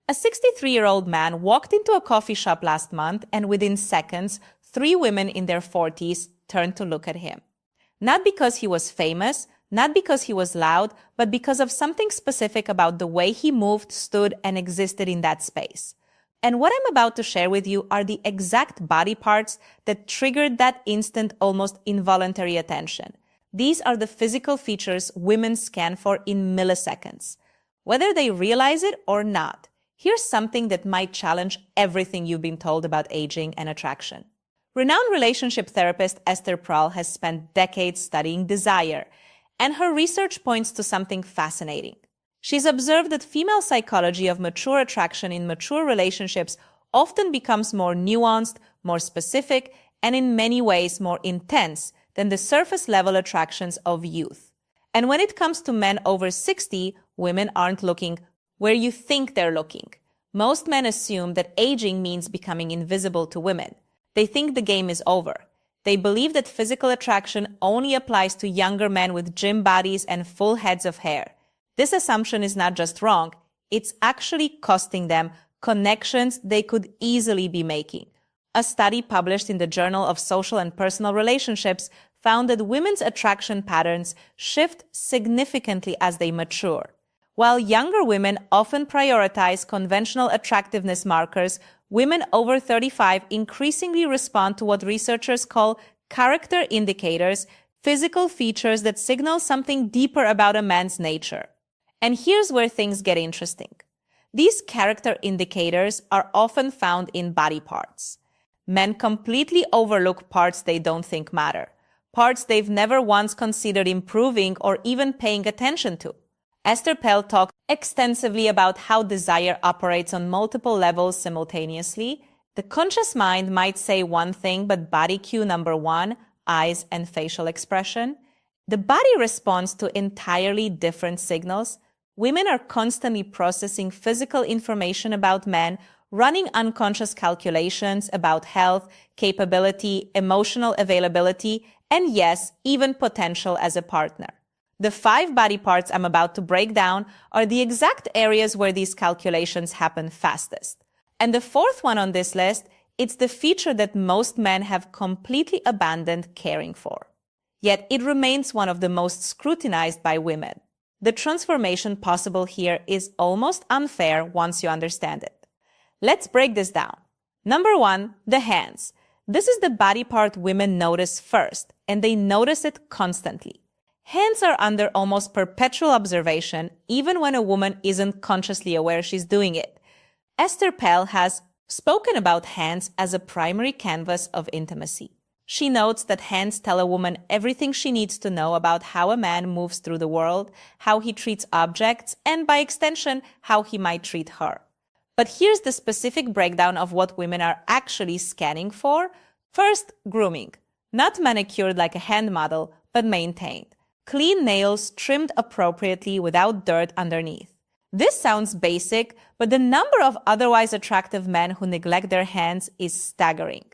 A 63-year-old man walked into a coffee shop last month, and within seconds, 3 women in their 40s turned to look at him. Not because he was famous, not because he was loud, but because of something specific about the way he moved, stood, and existed in that space. And what I'm about to share with you are the exact body parts that triggered that instant, almost involuntary attention. These are the physical features women scan for in milliseconds. Whether they realize it or not, here's something that might challenge everything you've been told about aging and attraction. Renowned relationship therapist Esther Perel has spent decades studying desire, and her research points to something fascinating. She's observed that female psychology of mature attraction in mature relationships often becomes more nuanced, more specific, and in many ways more intense than the surface-level attractions of youth. And when it comes to men over 60, women aren't looking where you think they're looking. Most men assume that aging means becoming invisible to women. They think the game is over. They believe that physical attraction only applies to younger men with gym bodies and full heads of hair. This assumption is not just wrong, it's actually costing them connections they could easily be making. A study published in the Journal of Social and Personal Relationships found that women's attraction patterns shift significantly as they mature. While younger women often prioritize conventional attractiveness markers, women over 35 increasingly respond to what researchers call character indicators, physical features that signal something deeper about a man's nature. And here's where things get interesting. These character indicators are often found in body parts. Men completely overlook parts they don't think matter, parts they've never once considered improving or even paying attention to. Esther Perel talked extensively about how desire operates on multiple levels simultaneously. The conscious mind might say one thing, but body cue number one, eyes and facial expression. The body responds to entirely different signals. Women are constantly processing physical information about men, running unconscious calculations about health, capability, emotional availability, and yes, even potential as a partner. The 5 body parts I'm about to break down are the exact areas where these calculations happen fastest. And the 4th one on this list, it's the feature that most men have completely abandoned caring for. Yet it remains one of the most scrutinized by women. The transformation possible here is almost unfair once you understand it. Let's break this down. Number 1, the hands. This is the body part women notice first, and they notice it constantly. Hands are under almost perpetual observation, even when a woman isn't consciously aware she's doing it. Esther Perel has spoken about hands as a primary canvas of intimacy. She notes that hands tell a woman everything she needs to know about how a man moves through the world, how he treats objects, and by extension, how he might treat her. But here's the specific breakdown of what women are actually scanning for. First, grooming. Not manicured like a hand model, but maintained. Clean nails trimmed appropriately without dirt underneath. This sounds basic, but the number of otherwise attractive men who neglect their hands is staggering.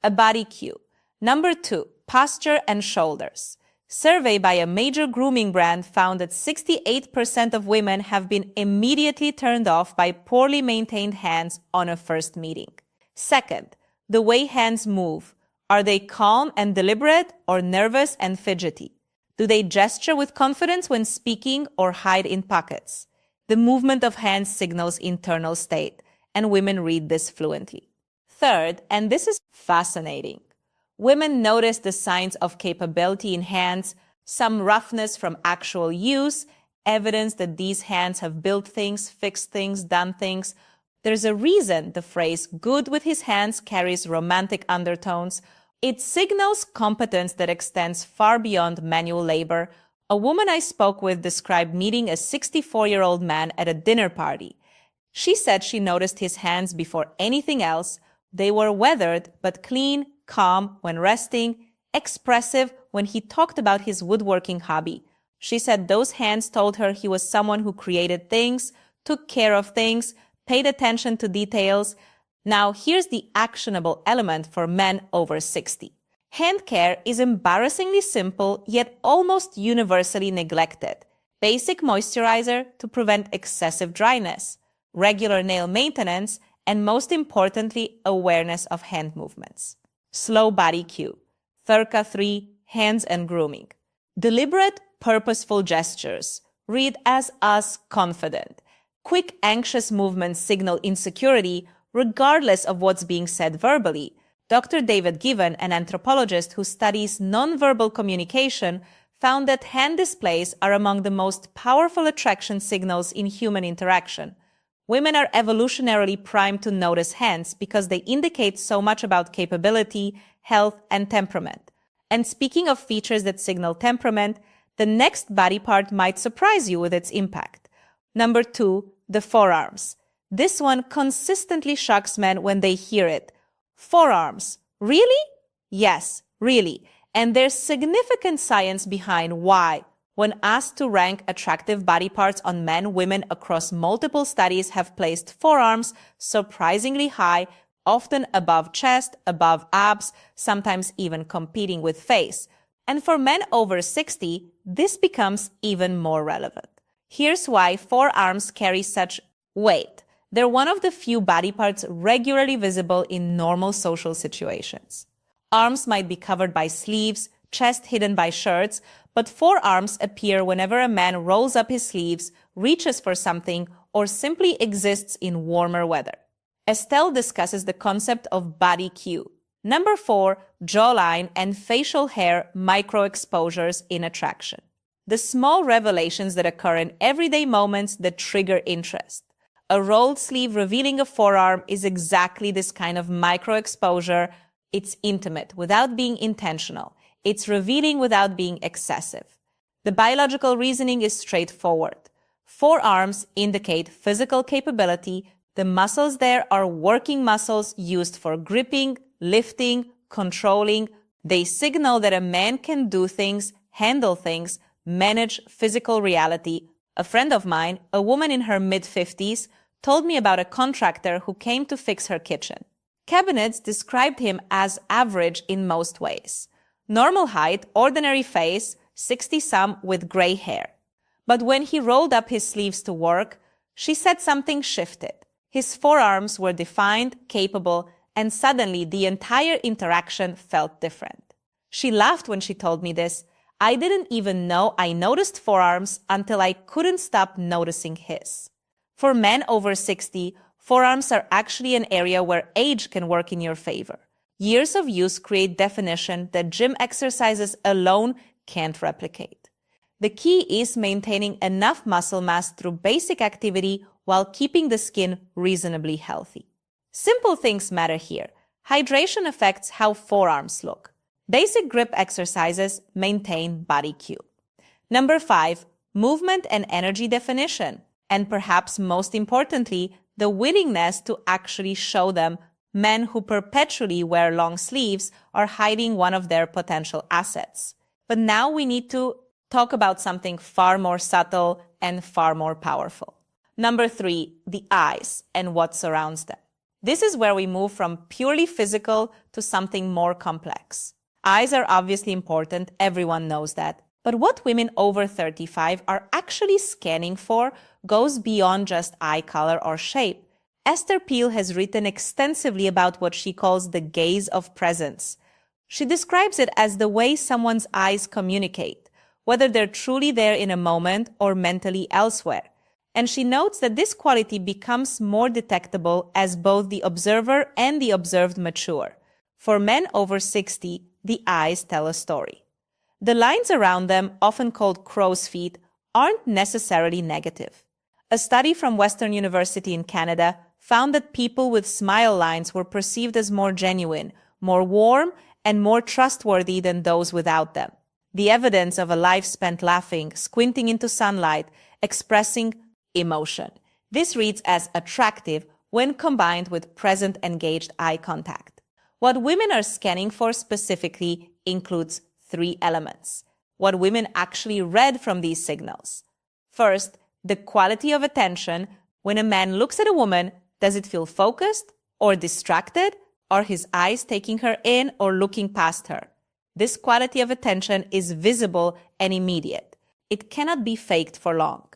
A body cue. Number 2, posture and shoulders. Survey by a major grooming brand found that 68% of women have been immediately turned off by poorly maintained hands on a first meeting. Second, the way hands move. Are they calm and deliberate or nervous and fidgety? Do they gesture with confidence when speaking or hide in pockets? The movement of hands signals internal state, and women read this fluently. Third, and this is fascinating, women notice the signs of capability in hands, some roughness from actual use, evidence that these hands have built things, fixed things, done things. There's a reason the phrase "good with his hands" carries romantic undertones. It signals competence that extends far beyond manual labor. A woman I spoke with described meeting a 64-year-old man at a dinner party. She said she noticed his hands before anything else. They were weathered but clean, calm when resting, expressive when he talked about his woodworking hobby. She said those hands told her he was someone who created things, took care of things, paid attention to details. Now, here's the actionable element for men over 60. Hand care is embarrassingly simple, yet almost universally neglected. Basic moisturizer to prevent excessive dryness. regular nail maintenance, and most importantly, awareness of hand movements. Slow body cue. Thirka 3, hands and grooming. Deliberate, purposeful gestures. Read as us confident. Quick, anxious movements signal insecurity regardless of what's being said verbally. Dr. David Given, an anthropologist who studies nonverbal communication, found that hand displays are among the most powerful attraction signals in human interaction. Women are evolutionarily primed to notice hands because they indicate so much about capability, health, and temperament. And speaking of features that signal temperament, the next body part might surprise you with its impact. Number 2, the forearms. This one consistently shocks men when they hear it. Forearms. Really? Yes, really. And there's significant science behind why. When asked to rank attractive body parts on men, women across multiple studies have placed forearms surprisingly high, often above chest, above abs, sometimes even competing with face. And for men over 60, this becomes even more relevant. Here's why forearms carry such weight. They're one of the few body parts regularly visible in normal social situations. Arms might be covered by sleeves, chest hidden by shirts, but forearms appear whenever a man rolls up his sleeves, reaches for something, or simply exists in warmer weather. Estelle discusses the concept of body cue. Number 4, jawline and facial hair micro-exposures in attraction. The small revelations that occur in everyday moments that trigger interest. A rolled sleeve revealing a forearm is exactly this kind of micro-exposure. It's intimate without being intentional. It's revealing without being excessive. The biological reasoning is straightforward. Forearms indicate physical capability. The muscles there are working muscles used for gripping, lifting, controlling. They signal that a man can do things, handle things, manage physical reality. A friend of mine, a woman in her mid-50s, told me about a contractor who came to fix her kitchen. Cabinets described him as average in most ways. Normal height, ordinary face, 60-some with gray hair. But when he rolled up his sleeves to work, she said something shifted. His forearms were defined, capable, and suddenly the entire interaction felt different. She laughed when she told me this. I didn't even know I noticed forearms until I couldn't stop noticing his. For men over 60, forearms are actually an area where age can work in your favor. Years of use create definition that gym exercises alone can't replicate. The key is maintaining enough muscle mass through basic activity while keeping the skin reasonably healthy. Simple things matter here. Hydration affects how forearms look. Basic grip exercises maintain body cue. Number 5, movement and energy definition. And perhaps most importantly, the willingness to actually show them. Men who perpetually wear long sleeves are hiding one of their potential assets. But now we need to talk about something far more subtle and far more powerful. Number 3, the eyes and what surrounds them. This is where we move from purely physical to something more complex. Eyes are obviously important, everyone knows that. But what women over 35 are actually scanning for goes beyond just eye color or shape. Esther Peel has written extensively about what she calls the gaze of presence. She describes it as the way someone's eyes communicate, whether they're truly there in a moment or mentally elsewhere. And she notes that this quality becomes more detectable as both the observer and the observed mature. For men over 60, the eyes tell a story. The lines around them, often called crow's feet, aren't necessarily negative. A study from Western University in Canada found that people with smile lines were perceived as more genuine, more warm, and more trustworthy than those without them. The evidence of a life spent laughing, squinting into sunlight, expressing emotion. This reads as attractive when combined with present engaged eye contact. What women are scanning for specifically includes 3 elements. What women actually read from these signals. First, the quality of attention. When a man looks at a woman, does it feel focused or distracted? Are his eyes taking her in or looking past her? This quality of attention is visible and immediate. It cannot be faked for long.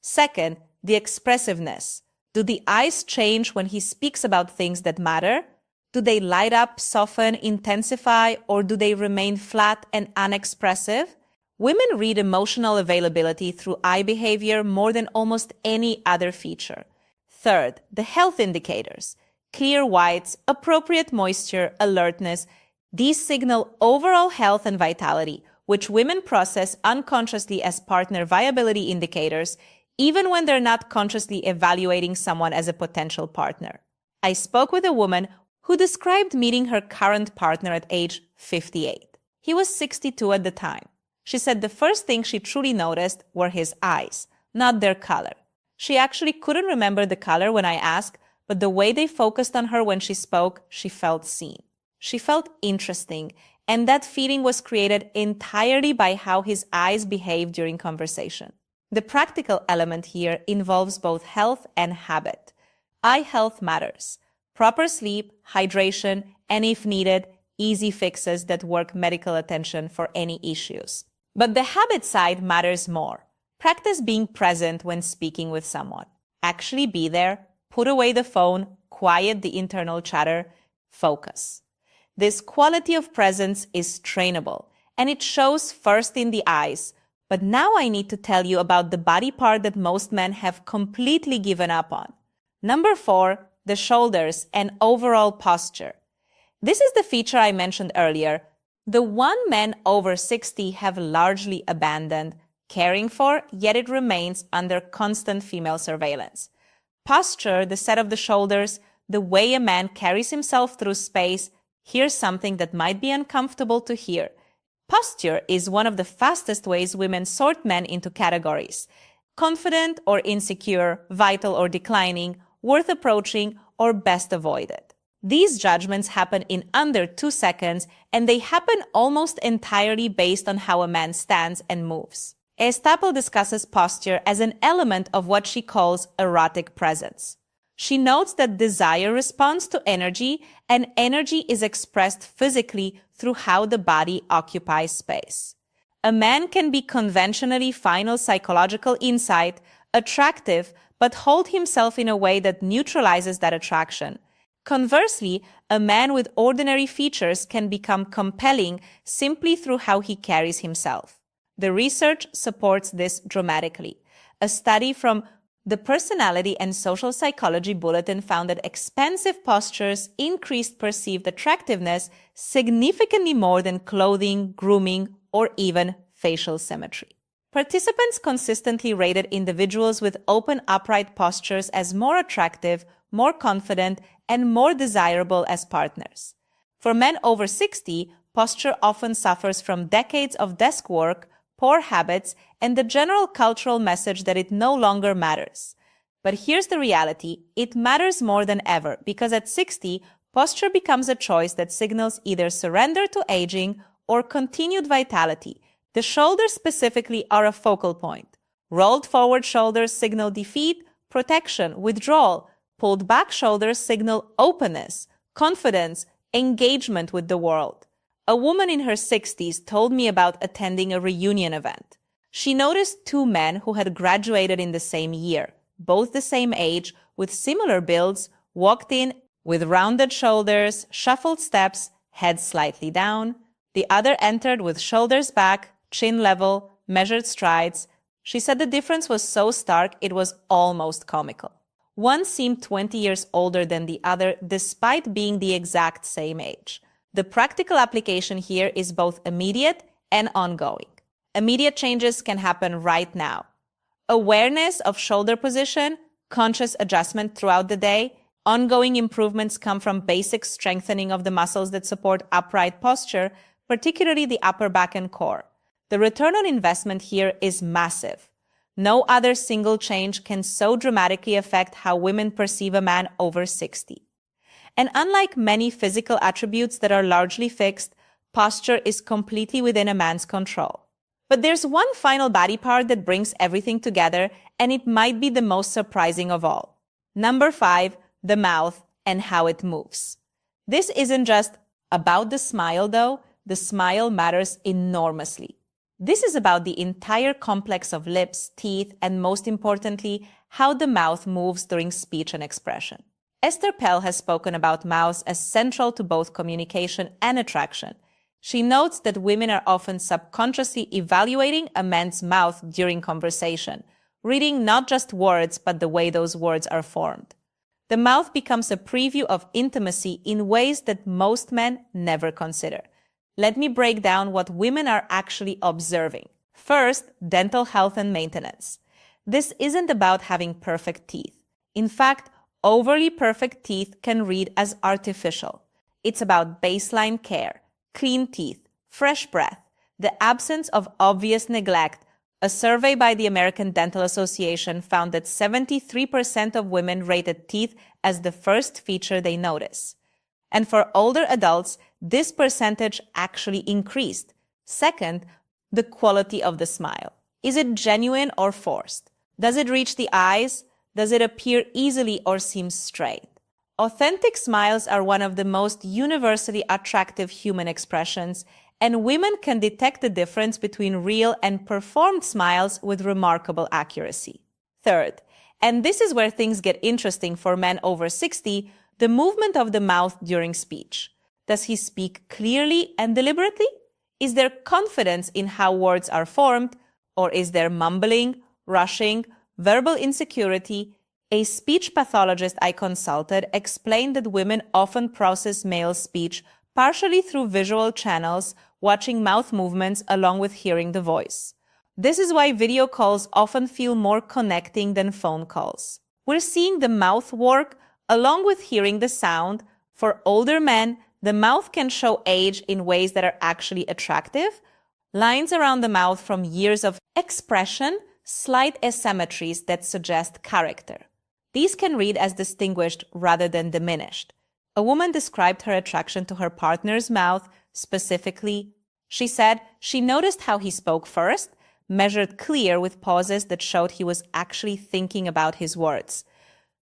Second, the expressiveness. Do the eyes change when he speaks about things that matter? Do they light up, soften, intensify, or do they remain flat and unexpressive? Women read emotional availability through eye behavior more than almost any other feature. Third, the health indicators. Clear whites, appropriate moisture, alertness. These signal overall health and vitality, which women process unconsciously as partner viability indicators, even when they're not consciously evaluating someone as a potential partner. I spoke with a woman who described meeting her current partner at age 58. He was 62 at the time. She said the first thing she truly noticed were his eyes, not their color. She actually couldn't remember the color when I asked, but the way they focused on her when she spoke, she felt seen. She felt interesting, and that feeling was created entirely by how his eyes behaved during conversation. The practical element here involves both health and habit. Eye health matters. Proper sleep, hydration, and if needed, easy fixes that work medical attention for any issues. But the habit side matters more. Practice being present when speaking with someone. Actually be there, put away the phone, quiet the internal chatter, focus. This quality of presence is trainable, and it shows first in the eyes. But now I need to tell you about the body part that most men have completely given up on. Number 4, the shoulders and overall posture. This is the feature I mentioned earlier, the one men over 60 have largely abandoned caring for, yet it remains under constant female surveillance. Posture, the set of the shoulders, the way a man carries himself through space, here's something that might be uncomfortable to hear. Posture is one of the fastest ways women sort men into categories: confident or insecure, vital or declining, worth approaching, or best avoided. These judgments happen in under 2 seconds, and they happen almost entirely based on how a man stands and moves. Estapel discusses posture as an element of what she calls erotic presence. She notes that desire responds to energy, and energy is expressed physically through how the body occupies space. A man can be conventionally final psychological insight, attractive, but hold himself in a way that neutralizes that attraction. Conversely, a man with ordinary features can become compelling simply through how he carries himself. The research supports this dramatically. A study from the Personality and Social Psychology Bulletin found that expansive postures increased perceived attractiveness significantly more than clothing, grooming, or even facial symmetry. Participants consistently rated individuals with open, upright postures as more attractive, more confident, and more desirable as partners. For men over 60, posture often suffers from decades of desk work, poor habits, and the general cultural message that it no longer matters. But here's the reality: it matters more than ever, because at 60, posture becomes a choice that signals either surrender to aging or continued vitality. The shoulders specifically are a focal point. Rolled forward shoulders signal defeat, protection, withdrawal. Pulled back shoulders signal openness, confidence, engagement with the world. A woman in her 60s told me about attending a reunion event. She noticed 2 men who had graduated in the same year, both the same age, with similar builds, walked in with rounded shoulders, shuffled steps, head slightly down. The other entered with shoulders back, chin level, measured strides. She said the difference was so stark it was almost comical. One seemed 20 years older than the other, despite being the exact same age. The practical application here is both immediate and ongoing. Immediate changes can happen right now. Awareness of shoulder position, conscious adjustment throughout the day. Ongoing improvements come from basic strengthening of the muscles that support upright posture, particularly the upper back and core. The return on investment here is massive. No other single change can so dramatically affect how women perceive a man over 60. And unlike many physical attributes that are largely fixed, posture is completely within a man's control. But there's one final body part that brings everything together, and it might be the most surprising of all. Number 5, the mouth and how it moves. This isn't just about the smile, though. The smile matters enormously. This is about the entire complex of lips, teeth, and most importantly, how the mouth moves during speech and expression. Esther Pell has spoken about mouths as central to both communication and attraction. She notes that women are often subconsciously evaluating a man's mouth during conversation, reading not just words, but the way those words are formed. The mouth becomes a preview of intimacy in ways that most men never consider. Let me break down what women are actually observing. First, dental health and maintenance. This isn't about having perfect teeth. In fact, overly perfect teeth can read as artificial. It's about baseline care, clean teeth, fresh breath, the absence of obvious neglect. A survey by the American Dental Association found that 73% of women rated teeth as the first feature they notice. And for older adults, this percentage actually increased. Second, the quality of the smile. Is it genuine or forced? Does it reach the eyes? Does it appear easily or seem straight? Authentic smiles are one of the most universally attractive human expressions, and women can detect the difference between real and performed smiles with remarkable accuracy. Third, and this is where things get interesting for men over 60, the movement of the mouth during speech. Does he speak clearly and deliberately? Is there confidence in how words are formed, or is there mumbling, rushing, verbal insecurity? A speech pathologist I consulted explained that women often process male speech partially through visual channels, watching mouth movements along with hearing the voice. This is why video calls often feel more connecting than phone calls. We're seeing the mouth work along with hearing the sound. For older men, the mouth can show age in ways that are actually attractive. Lines around the mouth from years of expression, slight asymmetries that suggest character. These can read as distinguished rather than diminished. A woman described her attraction to her partner's mouth specifically. She said she noticed how he spoke first, measured clear with pauses that showed he was actually thinking about his words.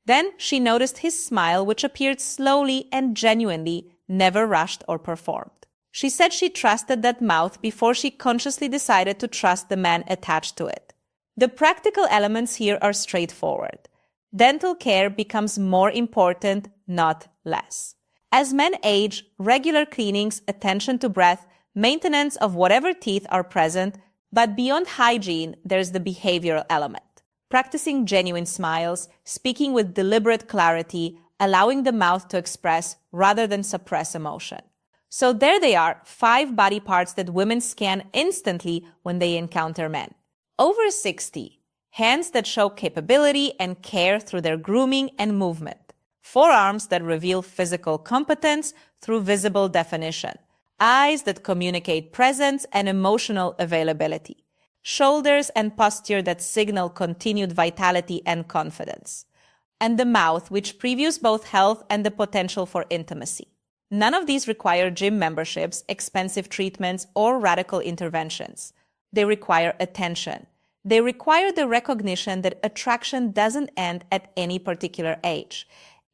Then she noticed his smile, which appeared slowly and genuinely, never rushed or performed. She said she trusted that mouth before she consciously decided to trust the man attached to it. The practical elements here are straightforward. Dental care becomes more important, not less. As men age, regular cleanings, attention to breath, maintenance of whatever teeth are present, but beyond hygiene, there's the behavioral element. Practicing genuine smiles, speaking with deliberate clarity, allowing the mouth to express rather than suppress emotion. So there they are, 5 body parts that women scan instantly when they encounter men. Over 60, hands that show capability and care through their grooming and movement. Forearms that reveal physical competence through visible definition. Eyes that communicate presence and emotional availability. Shoulders and posture that signal continued vitality and confidence. And the mouth, which previews both health and the potential for intimacy. None of these require gym memberships, expensive treatments, or radical interventions. They require attention. They require the recognition that attraction doesn't end at any particular age.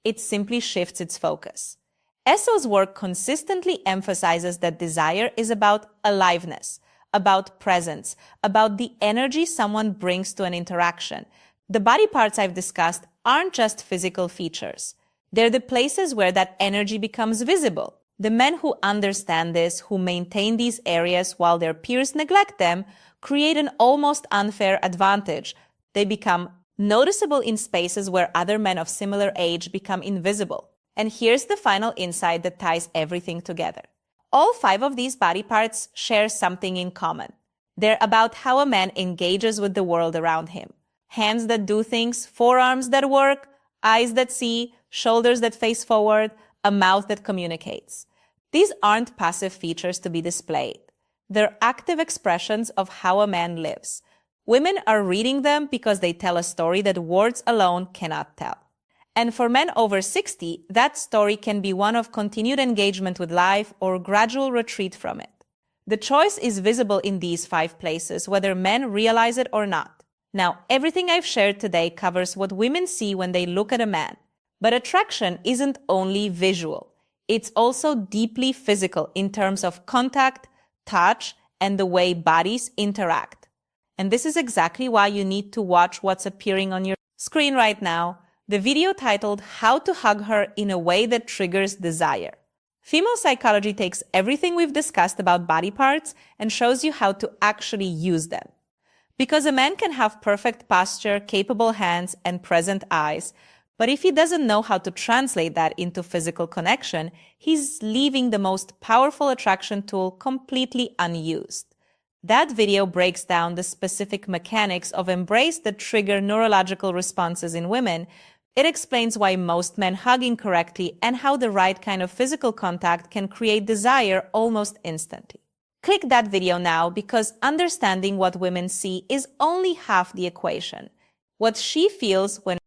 It simply shifts its focus. Essel's work consistently emphasizes that desire is about aliveness, about presence, about the energy someone brings to an interaction. The body parts I've discussed aren't just physical features. They're the places where that energy becomes visible. The men who understand this, who maintain these areas while their peers neglect them, create an almost unfair advantage. They become noticeable in spaces where other men of similar age become invisible. And here's the final insight that ties everything together. All 5 of these body parts share something in common. They're about how a man engages with the world around him. Hands that do things, forearms that work, eyes that see, shoulders that face forward, a mouth that communicates. These aren't passive features to be displayed. They're active expressions of how a man lives. Women are reading them because they tell a story that words alone cannot tell. And for men over 60, that story can be one of continued engagement with life or gradual retreat from it. The choice is visible in these 5 places, whether men realize it or not. Now, everything I've shared today covers what women see when they look at a man. But attraction isn't only visual. It's also deeply physical in terms of contact, touch, and the way bodies interact. And this is exactly why you need to watch what's appearing on your screen right now the video titled How to Hug Her in a Way That Triggers Desire. Female psychology takes everything we've discussed about body parts and shows you how to actually use them. Because a man can have perfect posture, capable hands, and present eyes, but if he doesn't know how to translate that into physical connection, he's leaving the most powerful attraction tool completely unused. That video breaks down the specific mechanics of embrace that trigger neurological responses in women. It explains why most men hug incorrectly and how the right kind of physical contact can create desire almost instantly. Click that video now because understanding what women see is only half the equation. What she feels when